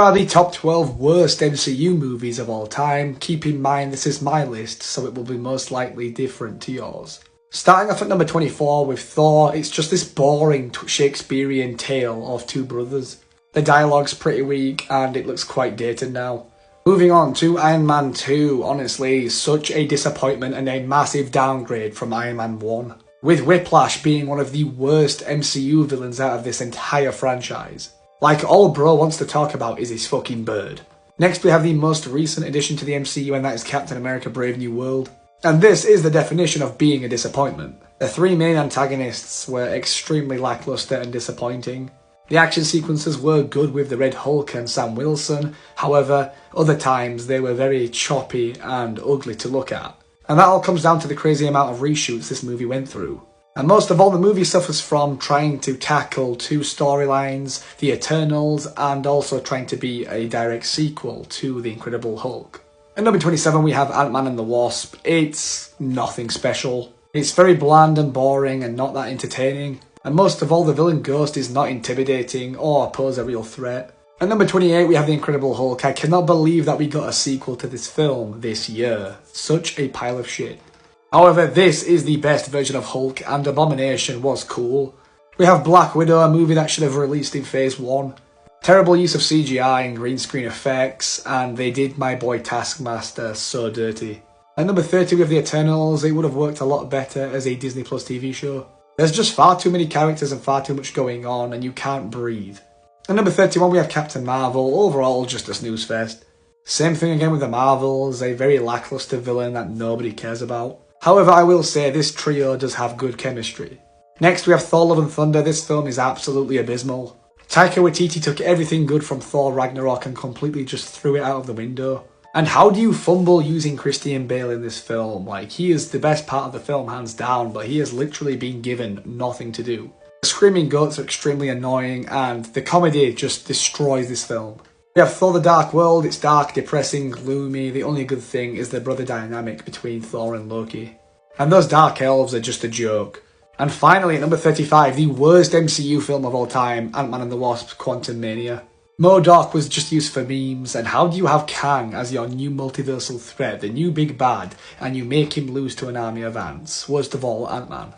Are the top 12 worst MCU movies of all time. Keep in mind this is my list, so it will be most likely different to yours. Starting off at number 24 with Thor, it's just this boring Shakespearean tale of two brothers. The dialogue's pretty weak and it looks quite dated now. Moving on to Iron Man 2, honestly, such a disappointment and a massive downgrade from Iron Man 1. With Whiplash being one of the worst MCU villains out of this entire franchise. Like, all bro wants to talk about is his fucking bird. Next we have the most recent addition to the MCU, and that is Captain America Brave New World. And this is the definition of being a disappointment. The three main antagonists were extremely lackluster and disappointing. The action sequences were good with the Red Hulk and Sam Wilson, however, other times they were very choppy and ugly to look at. And that all comes down to the crazy amount of reshoots this movie went through. And most of all, the movie suffers from trying to tackle two storylines, the Eternals, and also trying to be a direct sequel to The Incredible Hulk. At number 27 we have Ant-Man and the Wasp. It's nothing special. It's very bland and boring and not that entertaining. And most of all, the villain Ghost is not intimidating or pose a real threat. At number 28 we have The Incredible Hulk. I cannot believe that we got a sequel to this film this year. Such a pile of shit. However, this is the best version of Hulk, and Abomination was cool. We have Black Widow, a movie that should have released in Phase 1. Terrible use of CGI and green screen effects, and they did my boy Taskmaster so dirty. At number 30 we have The Eternals. It would have worked a lot better as a Disney Plus TV show. There's just far too many characters and far too much going on, and you can't breathe. At number 31 we have Captain Marvel. Overall, just a snooze fest. Same thing again with the Marvels, a very lackluster villain that nobody cares about. However, I will say this trio does have good chemistry. Next we have Thor Love and Thunder. This film is absolutely abysmal. Taika Waititi took everything good from Thor Ragnarok and completely just threw it out of the window. And how do you fumble using Christian Bale in this film? Like, he is the best part of the film hands down, but he has literally been given nothing to do. The screaming goats are extremely annoying and the comedy just destroys this film. We have Thor the Dark World. It's dark, depressing, gloomy. The only good thing is the brother dynamic between Thor and Loki. And those dark elves are just a joke. And finally, at number 35, the worst MCU film of all time, Ant-Man and the Wasp: Quantumania. MODOK was just used for memes, and how do you have Kang as your new multiversal threat, the new big bad, and you make him lose to an army of ants? Worst of all, Ant-Man.